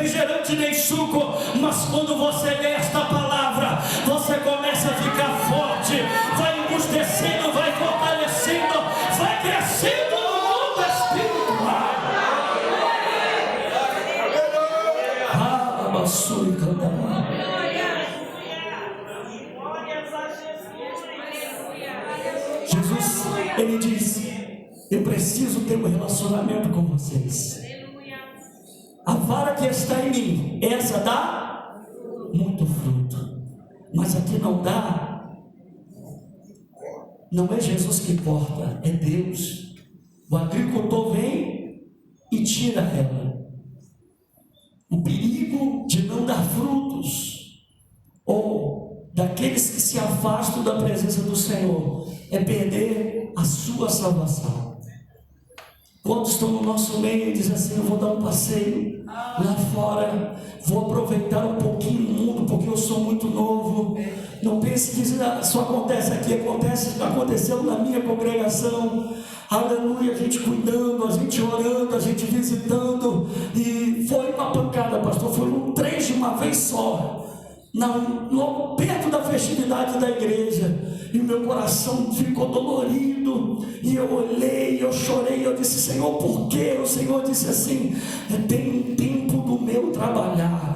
refrigerante nem suco, mas quando você lê esta palavra, você começa a ficar forte, vai embustecendo, vai fortalecendo, vai crescendo no mundo espiritual. Jesus, ele diz: eu preciso ter um relacionamento com vocês. A vara que está em mim, essa dá muito fruto, mas aqui não dá. Não é Jesus que corta, é Deus. O agricultor vem e tira ela. O perigo de não dar frutos, ou daqueles que se afastam da presença do Senhor, é perder a sua salvação. Quantos estão no nosso meio e dizem assim: eu vou dar um passeio lá fora, vou aproveitar um pouquinho o mundo, porque eu sou muito novo. Não pense que isso só acontece aqui, aconteceu na minha congregação. Aleluia, a gente cuidando, a gente orando, a gente visitando, e foi uma pancada, pastor, foram 3 de uma vez só, logo perto da festividade da igreja, e o meu coração ficou dolorido, e eu olhei, eu chorei, eu disse: Senhor, por quê? O Senhor disse assim: tem um tempo do meu trabalhar.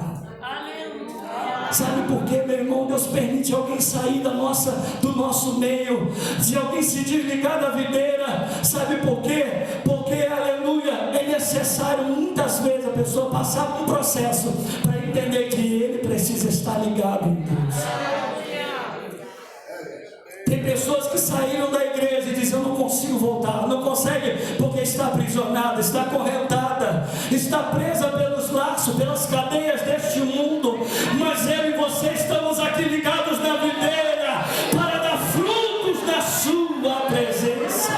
Sabe por quê, meu irmão? Deus permite alguém sair do nosso meio, se alguém se desligar da videira. Sabe por quê? Porque, aleluia, é necessário muitas vezes a pessoa passar por um processo para entender que ele precisa estar ligado em Deus. Tem pessoas que saíram da igreja e dizem: eu não consigo voltar. Não consegue porque está aprisionada, está acorrentada, está presa pelos laços, pelas cadeias deste mundo. Mas eu e você estamos aqui ligados na videira para dar frutos da sua presença.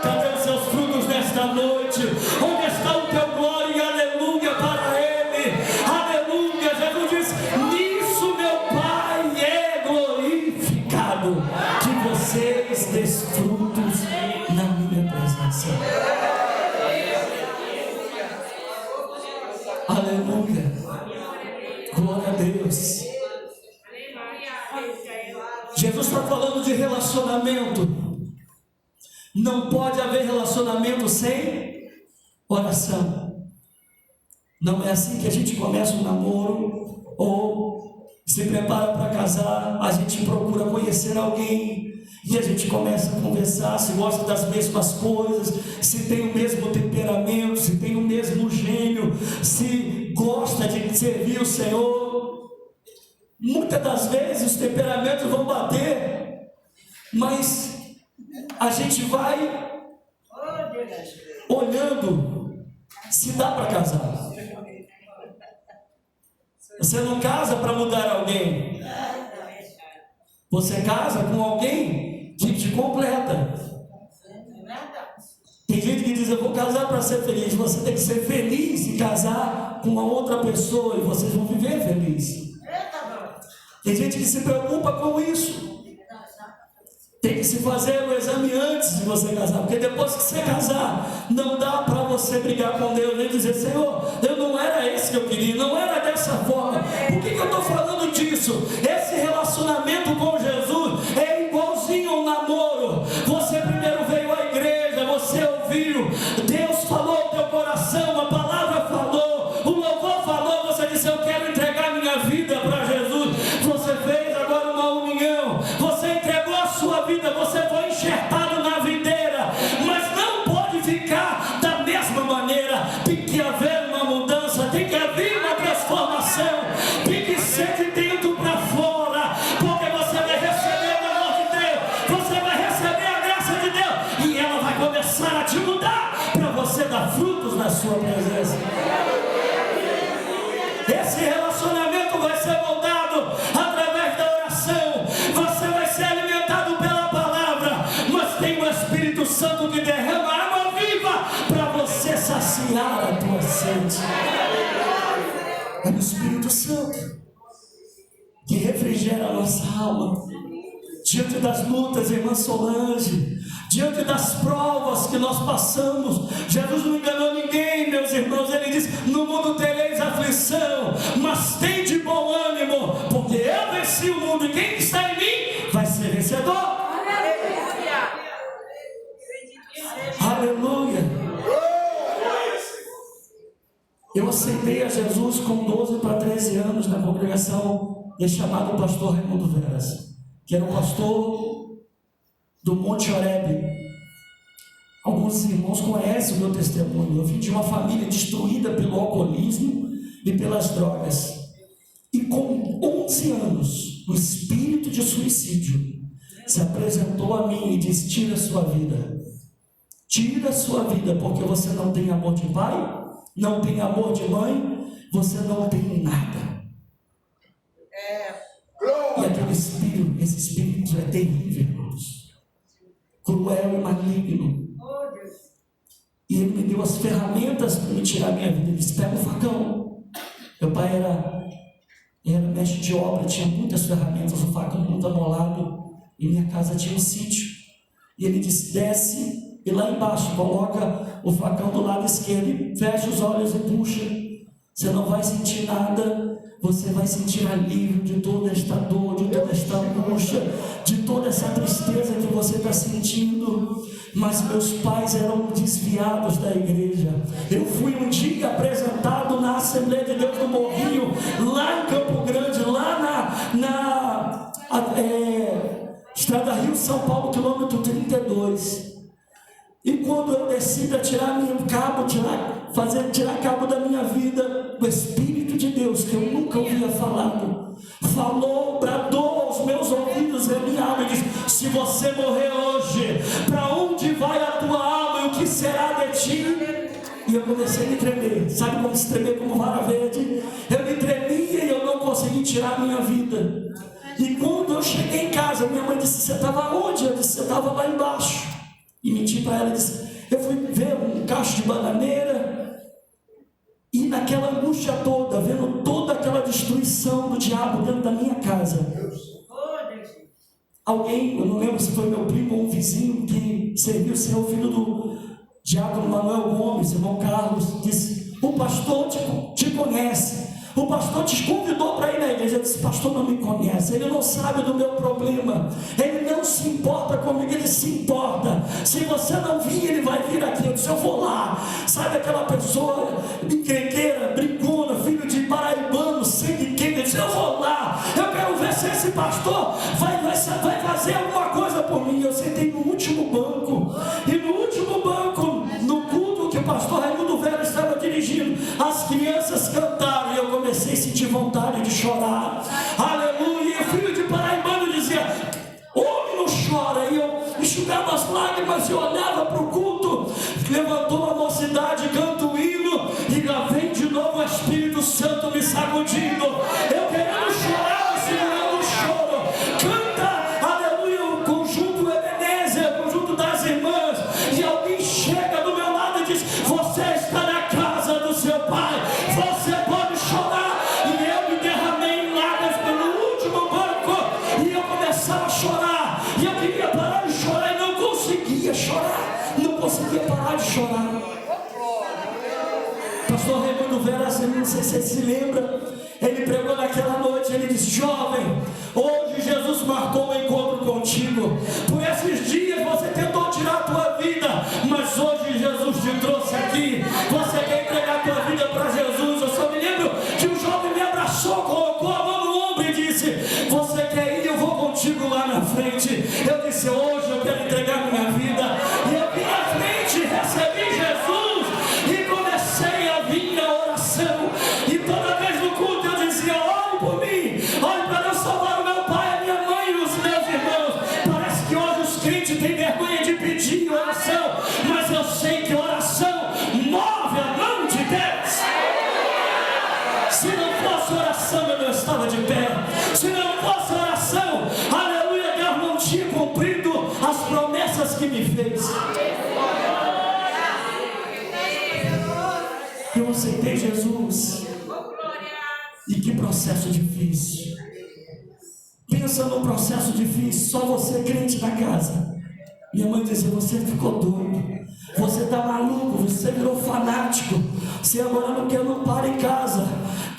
Cadê os seus frutos nesta noite? Onde está o teu glória? Aleluia para Ele. Aleluia. Jesus diz: nisso meu Pai é glorificado, que vocês desfrutos na minha presença. Aleluia. Glória a Deus. Jesus está falando de relacionamento. Não pode haver relacionamento sem oração. Não é assim que a gente começa um namoro ou se prepara para casar. A gente procura conhecer alguém e a gente começa a conversar, se gosta das mesmas coisas, se tem o mesmo temperamento, se tem o mesmo gênio, se gosta de servir o Senhor. Muitas das vezes os temperamentos vão bater, mas a gente vai olhando se dá para casar. Você não casa para mudar alguém. Você casa com alguém que te completa. Tem gente que diz: eu vou casar para ser feliz. Você tem que ser feliz e casar com uma outra pessoa, e vocês vão viver felizes. Tem gente que se preocupa com isso. Tem que se fazer o exame antes de você casar, porque depois que você casar, não dá para você brigar com Deus e dizer: Senhor, eu não era esse que eu queria, não era dessa forma. Por que eu estou falando disso? Esse relacionamento com Jesus é igualzinho a um namoro. Você primeiro veio à igreja, você ouviu, Deus falou ao teu coração, a palavra falou, o louvor falou, você disse: eu quero entregar minha vida para Jesus. Você fez agora uma união, você entregou a sua vida, você foi enxertado na videira, mas não pode ficar da mesma maneira. Tem que haver uma mudança, tem que haver uma transformação, tem que ser de dentro para fora, porque você vai receber o amor de Deus, você vai receber a graça de Deus, e ela vai começar a te mudar para você dar frutos na sua presença. Esse relacionamento vai ser moldado através da oração. Você vai ser alimentado pela palavra, mas tem o Espírito Santo que derrama água viva para você saciar a tua sede. É o Espírito Santo que refrigera a nossa alma diante das lutas, irmã Solange, diante das provas que nós passamos. Jesus não enganou ninguém, meus irmãos. Ele diz: no mundo tereis aflição, mas tem de bom ânimo, porque eu venci o mundo, e quem está em mim vai ser vencedor. Aleluia. Eu aceitei a Jesus com 12 para 13 anos na congregação chamado pastor Raimundo Veras, que era o pastor do Monte Horebe. Alguns irmãos conhecem o meu testemunho. Eu vim de uma família destruída pelo alcoolismo e pelas drogas. E com 11 anos, o espírito de suicídio se apresentou a mim e disse: tira a sua vida. Tira a sua vida, porque você não tem amor de pai, não tem amor de mãe, você não tem nada. E aquele espírito, esse espírito é terrível, irmãos. Cruel e maligno. E ele me deu as ferramentas para me tirar a minha vida. Ele disse: pega o facão. Meu pai era mestre de obra, tinha muitas ferramentas, o facão muito amolado. E minha casa tinha um sítio. E ele disse: desce e lá embaixo coloca o facão do lado esquerdo e fecha os olhos e puxa. Você não vai sentir nada. Você vai sentir alívio de toda esta dor, de toda esta angústia, de toda essa tristeza que você está sentindo. Mas meus pais eram desviados da igreja. Eu fui um dia apresentado na Assembleia de Deus do Morrinho, lá em Campo Grande, lá na Estrada Rio-São Paulo, quilômetro 32. E quando eu decido tirar cabo da minha vida, o Espírito de Deus, que eu nunca ouvia falado, falou, bradou aos meus ouvidos e a minha alma e disse: se você morrer hoje, para onde vai a tua alma e o que será de ti? E eu comecei a me tremer. Sabe como se tremer como vara verde? Eu me tremia e eu não consegui tirar a minha vida. E quando eu cheguei em casa, minha mãe disse: você estava onde? Eu disse: você estava lá embaixo. E menti para ela e disse: eu fui ver um cacho de bananeira. E naquela angústia toda, vendo toda aquela destruição do diabo dentro da minha casa, alguém, eu não lembro se foi meu primo ou um vizinho que serviu ser o filho do diácono Manuel Gomes, irmão Carlos, disse: o pastor te conhece. O pastor te convidou para ir na igreja. Eu disse: pastor não me conhece, ele não sabe do meu problema, ele não se importa comigo. Ele se importa. Se você não vir, ele vai vir aqui. Eu disse: eu vou lá. Sabe aquela pessoa encrenqueira, brigona, filho de paraibano, sangue quente? Eu disse: eu vou lá, eu quero ver se esse pastor vai fazer alguma coisa por mim. Eu sentei no último banco, e no último banco, no culto que o pastor Raimundo Veras estava dirigindo, as crianças cantaram e eu comecei a sentir vontade de chorar. Aleluia. E o filho de paraibano dizia: homem, não chora. E eu enxugava as lágrimas e olhava para o culto. Levantou a mocidade, canta o hino, e lá vem de novo o Espírito Santo me sacudindo. Eu querendo chorar, segurando o choro. Canta, aleluia, o conjunto Ebenezer, o conjunto das irmãs. E alguém chega do meu lado e diz: você está na casa do seu pai, você pode chorar. E eu me derramei em lágrimas pelo último banco, e eu começava a chorar, e eu queria parar de chorar e não conseguia chorar, não conseguia parar de chorar. Pastor Raimundo Veras, não sei se você se lembra, ele pregou naquela noite, ele disse: jovem, hoje Jesus marcou um encontro contigo. Por esses dias você tentou tirar a tua vida, mas hoje Jesus te trouxe aqui. Você quer entregar a tua vida para Jesus? Eu só me lembro que o jovem me abraçou, colocou a mão no ombro e disse: você quer ir? Eu vou contigo lá na frente. Eu disse: hoje eu quero entregar minha vida. E eu vim à frente, recebi Jesus e comecei a vir na oração. E toda vez no culto eu dizia: ore por mim, ore para Deus salvar o meu pai, a minha mãe e os meus irmãos. Parece que hoje os crentes têm vergonha de pedir oração, mas eu sei que oração move a mão de Deus. Se não fosse oração, eu não estava de pé. Se não fosse oração, aleluia, Deus não tinha cumprido as promessas que me fez. Eu aceitei Jesus. E que processo difícil. Pensa num processo difícil, só você crente na casa. Minha mãe dizia: você ficou doido, você está maluco, você virou fanático, você agora não para em casa.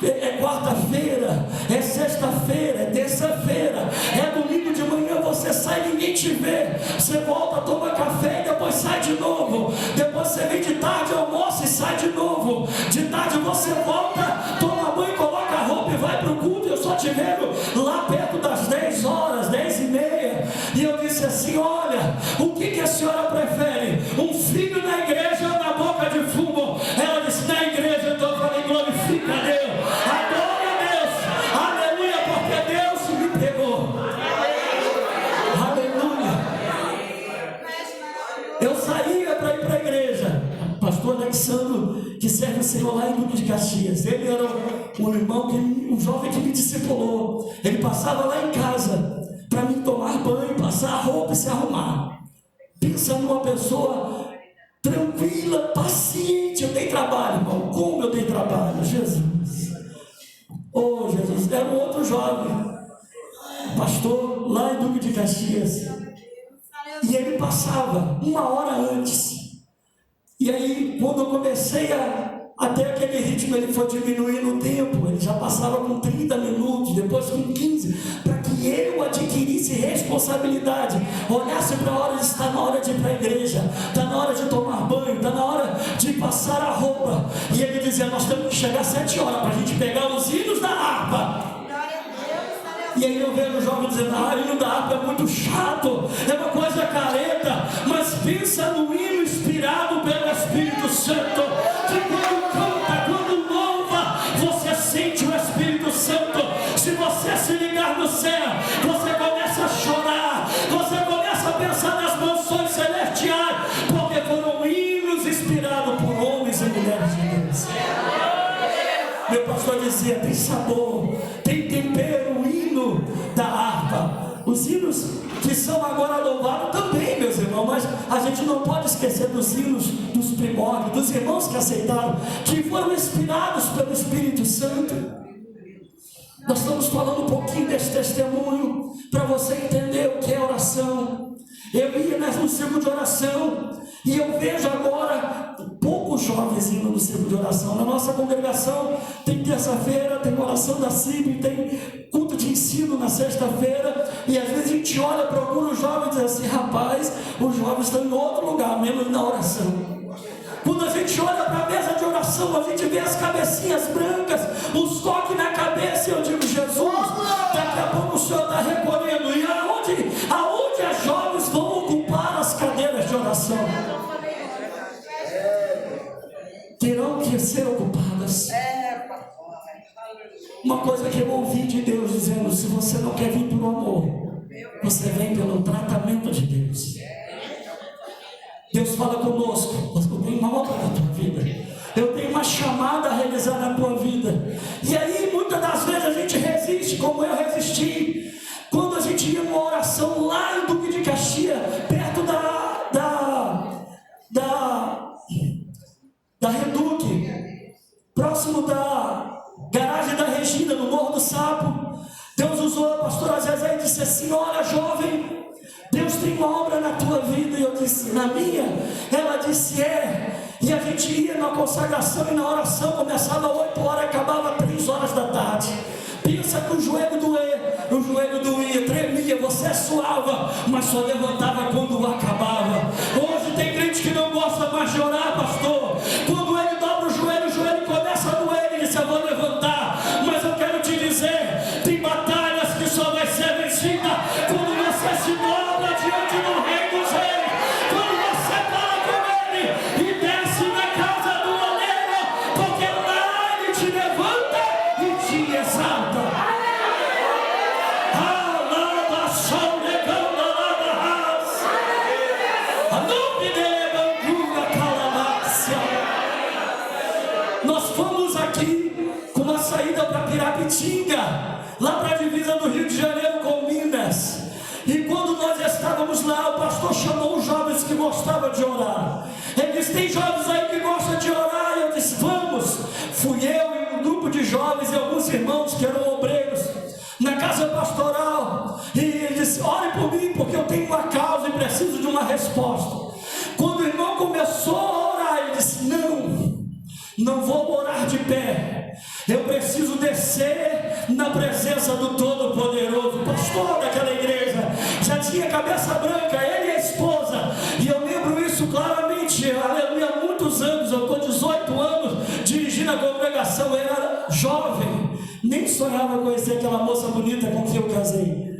É quarta-feira, é sexta-feira, é terça-feira, é domingo de manhã, você sai e ninguém te vê. Você volta, toma café e depois sai de novo. Depois você vem de tarde, almoça e sai de novo. De tarde você volta, toma banho, coloca a roupa e vai para o culto. Eu só te vejo lá perto das 10 horas, 10h30. E eu disse assim: olha, o que a senhora prefere? Um filho na igreja ou na boca de fumo? Ela disse: na igreja. Então eu falei: glorifica a Deus. Adore a Deus, aleluia, porque Deus me pegou, aleluia. Eu saía para ir para a igreja. O pastor Alexandre, que serve o Senhor lá em Duque de Caxias, ele era um irmão, um jovem que me discipulou. Ele passava lá em casa para mim tomar banho, passar a roupa e se arrumar. Pensa numa pessoa tranquila, paciente. Eu tenho trabalho, irmão. Como eu tenho trabalho? Jesus. Oh, Jesus. Era um outro jovem, pastor lá em Duque de Caxias. E ele passava 1 hora antes. E aí, quando eu comecei até aquele ritmo, ele foi diminuindo o tempo. Ele já passava com 30 minutos, depois com 15, para que eu adquirisse responsabilidade, olhasse para a hora de estar na hora de ir para a igreja, está na hora de tomar banho, está na hora de passar a roupa. E ele dizia: nós temos que chegar às 7 horas para a gente pegar os hinos da harpa. E aí eu vejo o jovem dizendo: ah, hino da harpa é muito chato, é uma coisa careta. Mas pensa no hino inspirado pelo Espírito Santo, que quando canta, quando louva, você sente o Espírito Santo. Se você se ligar no céu, você começa a chorar, você começa a pensar nas mansões celestiais, porque foram hinos inspirados por homens e mulheres de Deus. Meu pastor dizia: tem sabor, tem tempero, o hino da harpa. Os hinos que são agora louvados também, meus irmãos, mas a gente não pode esquecer dos hinos dos primórdios, dos irmãos que aceitaram, que foram inspirados pelo Espírito Santo. Nós estamos falando um pouquinho desse testemunho para você entender o que é oração. Eu ia no círculo de oração e eu vejo agora poucos jovens indo no círculo de oração. Na nossa congregação tem terça-feira, tem oração da CIB, tem culto de ensino na sexta-feira, e às vezes a gente olha, procura os jovens e diz assim: rapaz, os jovens estão em outro lugar, menos na oração. Quando a gente olha para a mesa de oração, a gente vê as cabecinhas brancas, os coques na cabeça, e eu digo: Jesus, daqui a pouco o Senhor está recolhendo. E aonde as jovens vão ocupar as cadeiras de oração? Terão que ser ocupadas. Uma coisa que eu ouvi de Deus dizendo: se você não quer vir pelo amor, você vem pelo tratamento de Deus. Deus fala conosco: eu tenho uma obra na tua vida, eu tenho uma chamada a realizar na tua vida. E aí muitas das vezes a gente resiste, como eu resisti, quando a gente ia numa oração lá em Duque de Caxias, perto da Reduque, próximo da garagem da Regina, no Morro do Sapo. Deus usou a pastora Zezé e disse assim: olha, jovem, Deus tem uma obra na tua vida. E eu disse: na minha? Ela disse: é. E a gente ia na consagração e na oração, começava às 8 horas e acabava às 3 horas da tarde. Pensa que o joelho doía, tremia, você suava, mas só levantava quando acabava. Hoje tem crente que não gosta mais de orar, pastor. Quando ele dobra o joelho começa a doer, ele diz: eu vou levantar. Mas eu quero te dizer, tem batalhas que só vai ser vencida quando você se dobra diante do Rei dos Reis, quando você fala com ele e desce na casa do oleiro, porque lá ele te levanta e te exalta. Nós fomos aqui com uma saída para Pirapitinga, lá para a divisa do Rio de Janeiro com Minas. E quando nós estávamos lá, o pastor chamou os jovens que gostavam de orar. Ele disse: tem jovens aí que gostam de orar? E eu disse: vamos. Fui eu e um grupo de jovens e alguns irmãos que eram obreiros na casa pastoral. disse: ore por mim, porque eu tenho uma causa e preciso de uma resposta. Quando o irmão começou a orar, ele disse: não vou orar de pé, eu preciso descer na presença do Todo-Poderoso. O pastor daquela igreja já tinha cabeça branca, ele e a esposa, e eu lembro isso claramente, aleluia, há muitos anos. Eu estou 18 anos dirigindo a congregação, eu era jovem, nem sonhava conhecer aquela moça bonita com quem eu casei.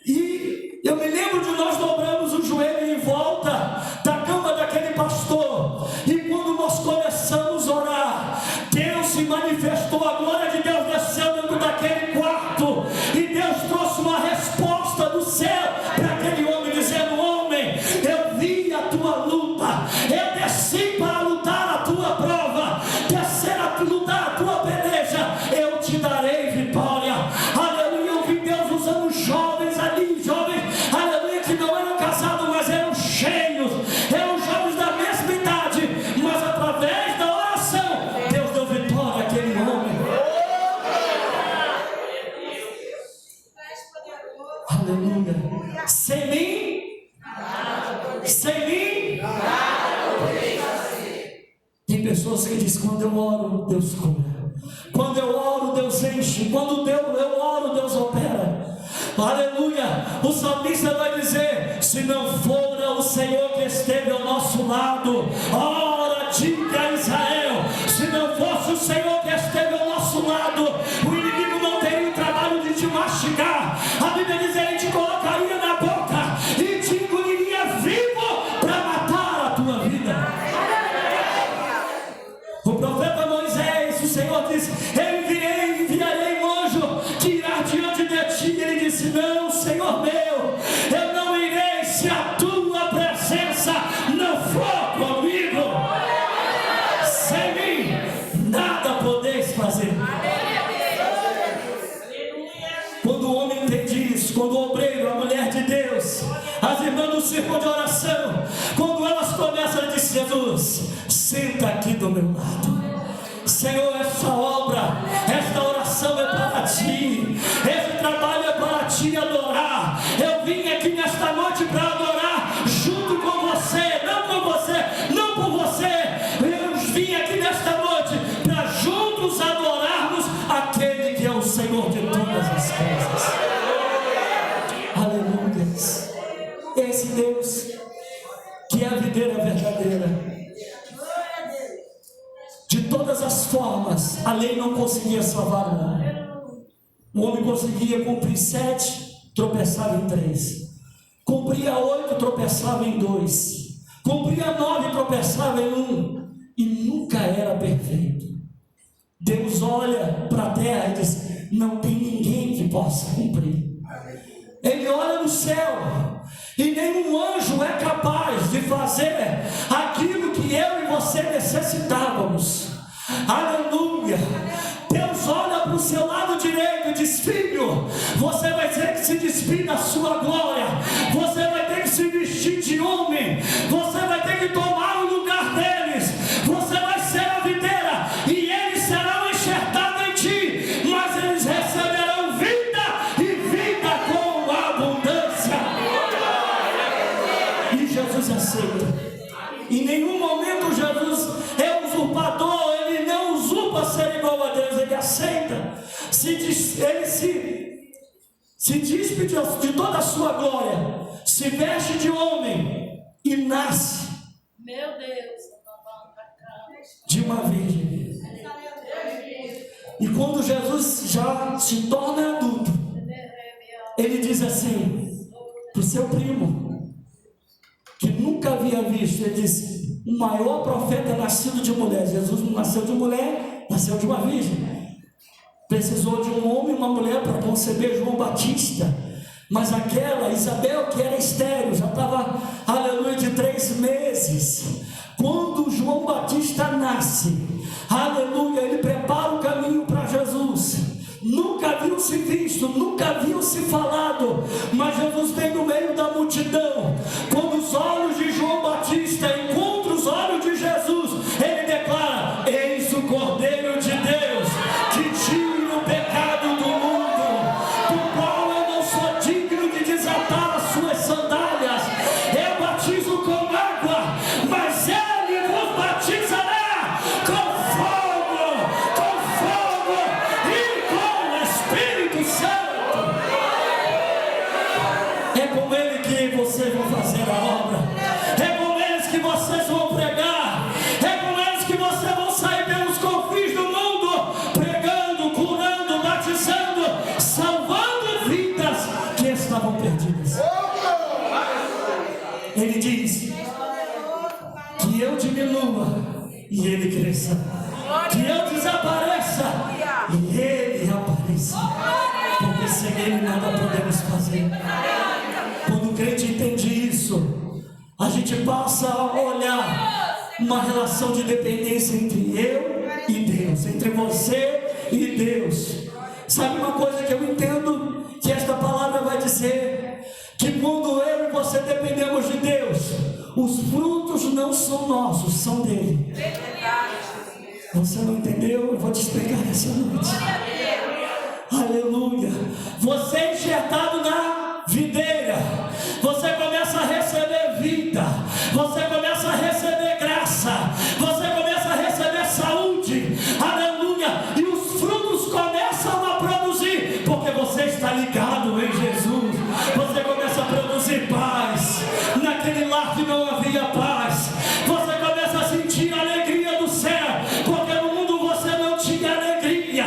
E eu me lembro de nós dobramos o joelho em volta da cama daquele pastor, e quando nós começamos a orar, Deus se manifestou, a glória de Deus desceu dentro daquele quarto, e Deus trouxe uma resposta do céu para aquele homem, dizendo: homem, eu vi a tua luta, eu desci para lutar a tua prova, descer a lutar a tua peleja, eu te darei vitória. Aleluia. Eu vi Deus usando jovens ali, jovens, aleluia, que não eram casados, mas eram cheios, eram jovens da mesma idade, mas através da oração, Deus deu vitória àquele homem. Aleluia. Sem mim, tem pessoas que dizem: quando eu oro, Deus cura. Quando eu oro, Deus enche. Quando eu oro, Deus opera. Aleluia. O salmista vai dizer: se não for o Senhor que esteve ao nosso lado, ora, diga a Israel, se não fosse o Senhor que esteve ao nosso lado, o inimigo não teria o trabalho de te mastigar. A Bíblia diz: ele te colocaria na boca e te engoliria vivo para matar a tua vida. O profeta Moisés, o Senhor disse: eu enviarei um anjo que irá diante de ti. Ele disse: não, Senhor meu, eu não irei se a tua presença não for comigo. Sem mim nada podeis fazer. Quando o homem entende isso, quando o obreiro, a mulher de Deus, as irmãs do círculo de oração, quando elas começam a dizer: Jesus, senta aqui do meu lado. Senhor, essa obra, esta oração é para ti, esse trabalho é para ti adorar. Eu vim aqui nesta noite para adorar junto com você, não com você, não por você. Eu vim aqui nesta noite para juntos adorarmos aquele que é o Senhor de todas as coisas. Aleluia. Esse Deus que é a videira verdadeira. De todas as formas, a lei não conseguia salvar o homem. O homem conseguia cumprir 7, tropeçava em 3. Cumpria 8, tropeçava em 2. Cumpria 9, tropeçava em 1. E nunca era perfeito. Deus olha para a terra e diz: não tem ninguém que possa cumprir. Ele olha no céu, e nenhum anjo é capaz de fazer aquilo que eu e você necessitávamos. Aleluia. Deus olha para o seu lado direito e diz: filho, você vai ter que se despir da sua glória, você vai ter que se vestir de homem, você vai ter que tomar o lugar deles, você vai ser a videira e eles serão enxertados em ti, mas eles receberão vida e vida com abundância. E Jesus aceita. Em nenhum momento Jesus é usurpador, ele não usurpa ser igual a Deus, ele aceita. Ele se despe de toda a sua glória, se veste de homem e nasce, meu Deus, de uma virgem. E quando Jesus já se torna adulto, ele diz assim para o seu primo, que nunca havia visto, ele disse: o maior profeta nascido de mulher. Jesus não nasceu de mulher, nasceu de uma virgem. Precisou de um homem e uma mulher para conceber João Batista. Mas aquela Isabel, que era estéril, já estava, aleluia, de 3 meses. Quando João Batista nasce, aleluia, ele prepara o caminho para Jesus. Nunca haviam se visto, nunca haviam se falado, mas Jesus vem no meio da multidão. Quando os olhos de João Batista encontram os olhos de Jesus, ele declara: eis o Cordeiro de Deus, que tira o pecado do mundo, do qual eu não sou digno de desatar uma relação de dependência entre eu e Deus, entre você e Deus. Sabe uma coisa que eu entendo que esta palavra vai dizer? Que quando eu e você dependemos de Deus, os frutos não são nossos, são dele. Você não entendeu? Eu vou te explicar nessa noite. Aleluia. Você é enxertado na videira, você começa a receber vida, você começa a receber graça, você começa a receber saúde, aleluia, e os frutos começam a produzir, porque você está ligado em Jesus. Você começa a produzir paz, naquele lar que não havia paz, você começa a sentir a alegria do céu, porque no mundo você não tinha alegria,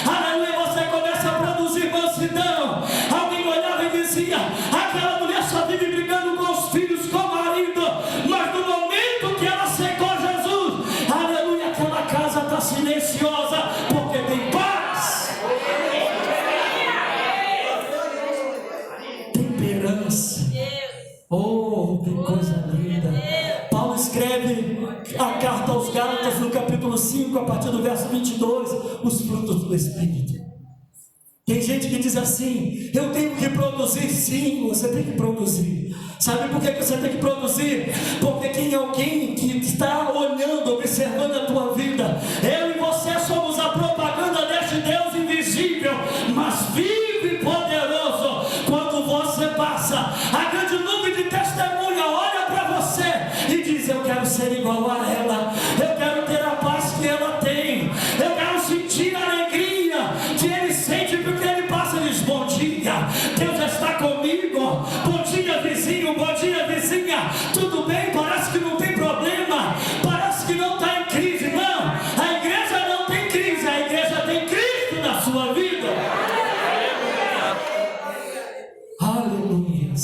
aleluia. Você começa a produzir mansidão. Alguém olhava e dizia: aquela mulher só vive brigando com os filhos, com o marido, mas no momento que ela secou Jesus, aleluia, aquela casa está silenciosa, porque tem paz, temperança. Oh, que coisa linda. Paulo escreve a carta aos Gálatas no capítulo 5, a partir do verso 22, os frutos do Espírito. Tem gente que diz assim: eu tenho que produzir. Sim, você tem que produzir. Sabe por que você tem que produzir? Porque tem alguém que está olhando, observando a tua vida. Eu e você somos a propaganda deste Deus invisível, mas vivo e poderoso. Quando você passa, a grande nuvem de testemunha olha para você e diz: eu quero ser igual a ela, eu quero ter a paz que ela tem, eu quero sentir a alegria que ele sente, porque ele passa e diz: bom dia, Deus está comigo. Bom dia, vizinho, bom dia, vizinha, tudo bem? Parece que não tem problema, parece que não está em crise. Não, a igreja não tem crise, a igreja tem Cristo na sua vida. Aleluia.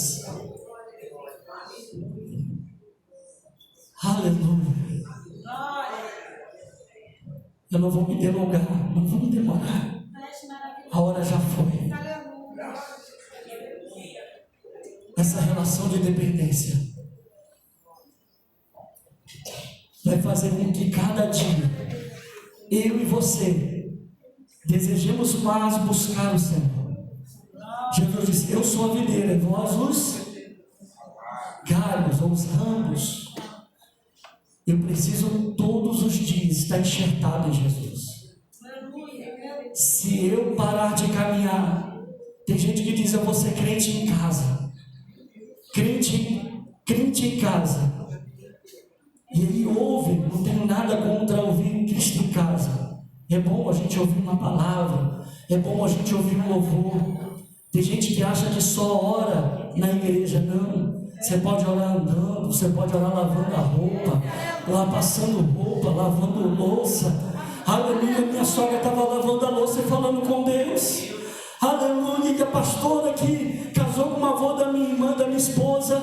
Aleluia. Eu não vou me delongar, não vou me demorar. A hora já foi. Essa relação de dependência vai fazer com que cada dia eu e você desejemos mais buscar o Senhor. Jesus disse: eu sou a videira, e vós os galhos ou os ramos. Eu preciso todos os dias estar enxertado em Jesus. Se eu parar de caminhar, tem gente que diz: eu vou ser crente em casa. Crente em casa. E ele ouve, não tenho nada contra ouvir Cristo em casa. É bom a gente ouvir uma palavra, é bom a gente ouvir um louvor. Tem gente que acha que só ora na igreja. Não, você pode orar andando, você pode orar lavando a roupa, lá passando roupa, lavando louça. Aleluia, minha sogra estava lavando a louça e falando com Deus. Aleluia, que a pastora que casou com uma avó da minha irmã, da minha esposa,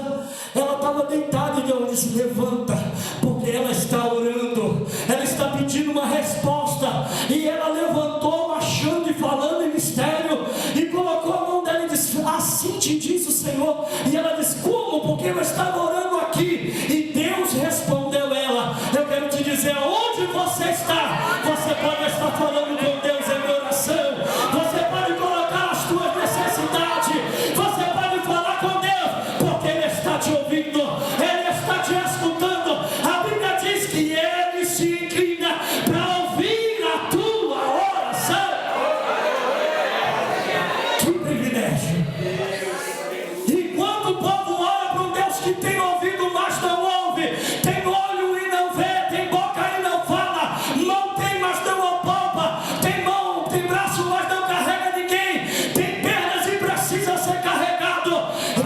ela estava deitada e Deus disse: levanta, porque ela está orando, ela está pedindo uma resposta. E ela levantou, marchando e falando em mistério, e colocou a mão dela e disse: assim te diz o Senhor. E ela disse: como? Porque eu estava orando aqui. E Deus respondeu ela: eu quero te dizer, onde você está, você pode estar falando com Deus em oração, você pode colocar as tuas necessidades, você pode falar com Deus, porque Ele está te ouvindo, Ele está te escutando. A Bíblia diz que Ele se inclina para ouvir a tua oração. Que privilégio! Enquanto o povo ora para um Deus que tem ouvido, mas não ouve, tem olho e não vê, tem boca e não fala, mão tem, mas não apalpa, tem mão, tem braço, mas não carrega ninguém, tem pernas e precisa ser carregado.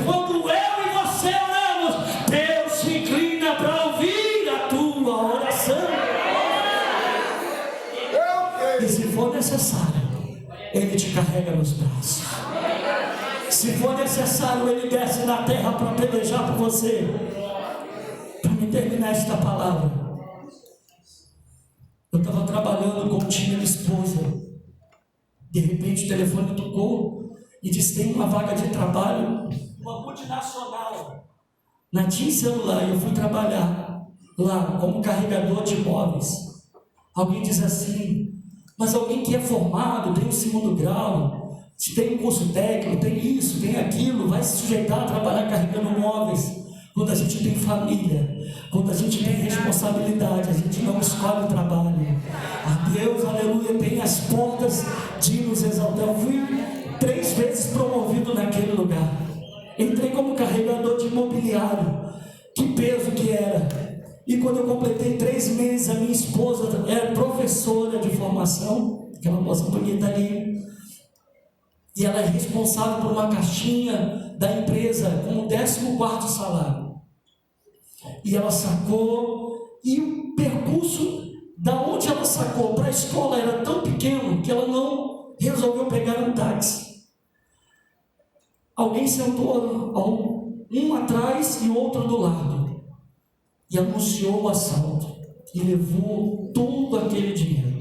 Quando eu e você oramos, Deus se inclina para ouvir a tua oração. E se for necessário, Ele te carrega nos braços. Se for necessário, Ele desce na terra para pelejar por você. Para me terminar esta palavra, eu estava trabalhando com o time da minha esposa. De repente o telefone tocou e disse: tem uma vaga de trabalho, uma multinacional, na TIM Celular. E eu fui trabalhar. lá como carregador de imóveis. Alguém diz assim, mas alguém que é formado, tem o segundo grau, tem um curso técnico, tem isso, tem aquilo, vai se sujeitar a trabalhar carregando móveis. Quando a gente tem família, quando a gente tem responsabilidade, a gente não escolhe o trabalho. A Deus, aleluia, tem as portas de nos exaltar. Eu fui 3 vezes promovido naquele lugar. Entrei como carregador de imobiliário. Que peso que era. E quando eu completei 3 meses, a minha esposa era professora de formação, aquela moça bonita ali, e ela é responsável por uma caixinha da empresa com o 14º salário. E ela sacou, e o percurso da onde ela sacou para a escola era tão pequeno que ela não resolveu pegar um táxi. Alguém sentou um atrás e outro do lado e anunciou o assalto e levou todo aquele dinheiro.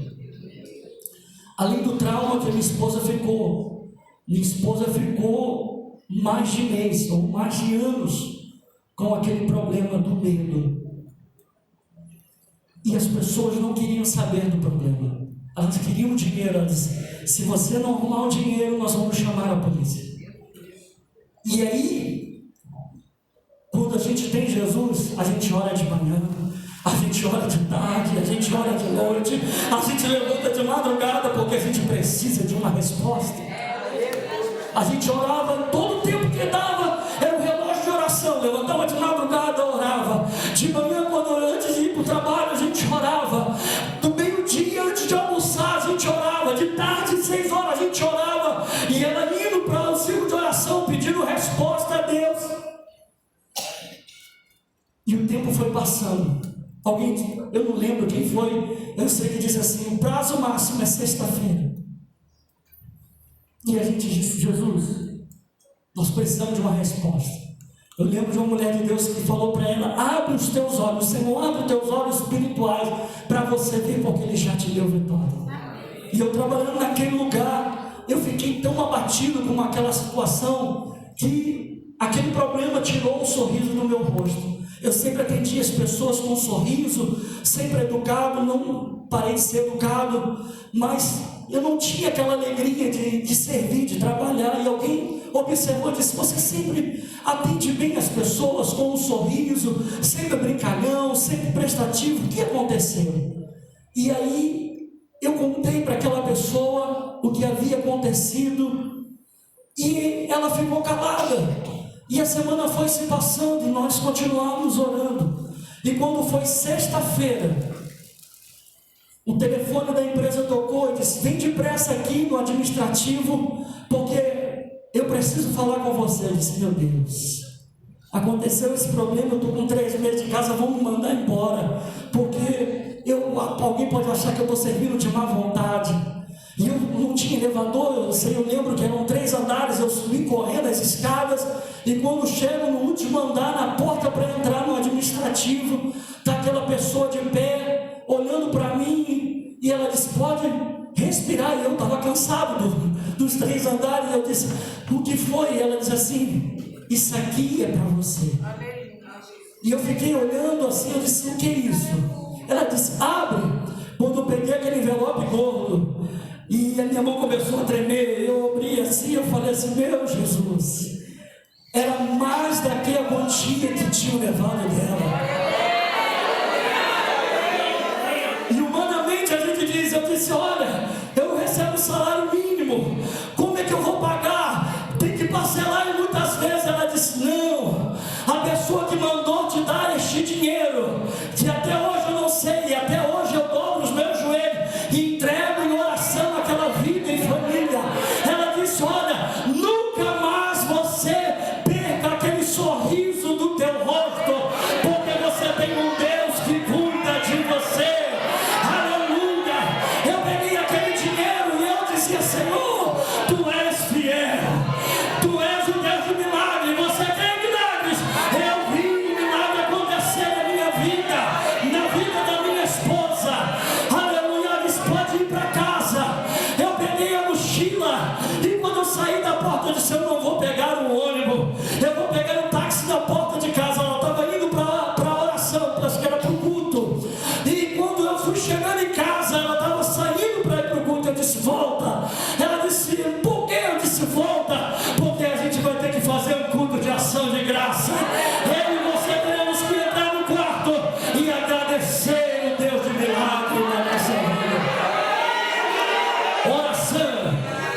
Além do trauma que minha esposa ficou mais de mês ou mais de anos com aquele problema do medo. E as pessoas não queriam saber do problema. Elas queriam o dinheiro. Elas diziam, se você não arrumar o dinheiro, nós vamos chamar a polícia. E aí, quando a gente tem Jesus, a gente ora de manhã, a gente ora de tarde, a gente ora de noite, a gente levanta de madrugada porque a gente precisa de uma resposta. A gente orava todo o tempo que dava, era um relógio de oração, levantava de madrugada, orava. De manhã, antes de ir para o trabalho, a gente orava. Do meio-dia, antes de almoçar, a gente orava. De tarde, 6 horas, a gente orava. E ela indo para o círculo de oração, pedindo resposta a Deus. E o tempo foi passando. Alguém, eu não lembro quem foi, eu sei que diz assim, o prazo máximo é sexta-feira. E a gente disse, Jesus, nós precisamos de uma resposta. Eu lembro de uma mulher de Deus que falou para ela, abre os teus olhos, Senhor, abre os teus olhos espirituais para você ver, porque Ele já te deu vitória. E eu trabalhando naquele lugar, eu fiquei tão abatido com aquela situação, que aquele problema tirou o sorriso do meu rosto. Eu sempre atendi as pessoas com um sorriso, sempre educado, não parei de ser educado, mas eu não tinha aquela alegria de servir, de trabalhar. E alguém observou e disse, você sempre atende bem as pessoas com um sorriso, sempre brincalhão, sempre prestativo, o que aconteceu? E aí eu contei para aquela pessoa o que havia acontecido e ela ficou calada. E a semana foi se passando e nós continuamos orando. E quando foi sexta-feira, o telefone da empresa tocou e disse, vem depressa aqui no administrativo, porque eu preciso falar com você. Eu disse, meu Deus, aconteceu esse problema, eu estou com 3 meses de casa, vão me mandar embora, porque alguém pode achar que eu estou servindo de má vontade. E eu não tinha elevador, eu lembro que eram 3 andares, eu subi correndo as escadas, e quando chego no último andar, na porta para entrar no administrativo, está aquela pessoa de pé, olhando para mim, e ela disse, pode respirar, e eu estava cansado dos 3 andares, eu disse, o que foi? E ela disse assim, isso aqui é para você. E eu fiquei olhando assim, eu disse, o que é isso? Ela disse, abre. Quando eu peguei aquele envelope gordo, e a minha mão começou a tremer, eu abri assim, eu falei assim, meu Jesus, era mais daquela quantia que tinham levado dela. E humanamente a gente diz, eu disse, olha, eu recebo salário mínimo, como é que eu vou pagar? Tem que parcelar, e muitas vezes ela disse, não, a pessoa que mandou te dar este dinheiro, que até hoje eu não sei, e até hoje eu dobro os meus joelhos e entrego em oração aquela vida em família. Ela disse, olha, nunca mais você perca aquele sorriso do teu rosto, porque você tem um Deus que cuida de você. Aleluia. Eu peguei aquele dinheiro e eu disse,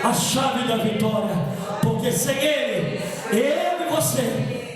a chave da vitória, porque sem Ele, eu e você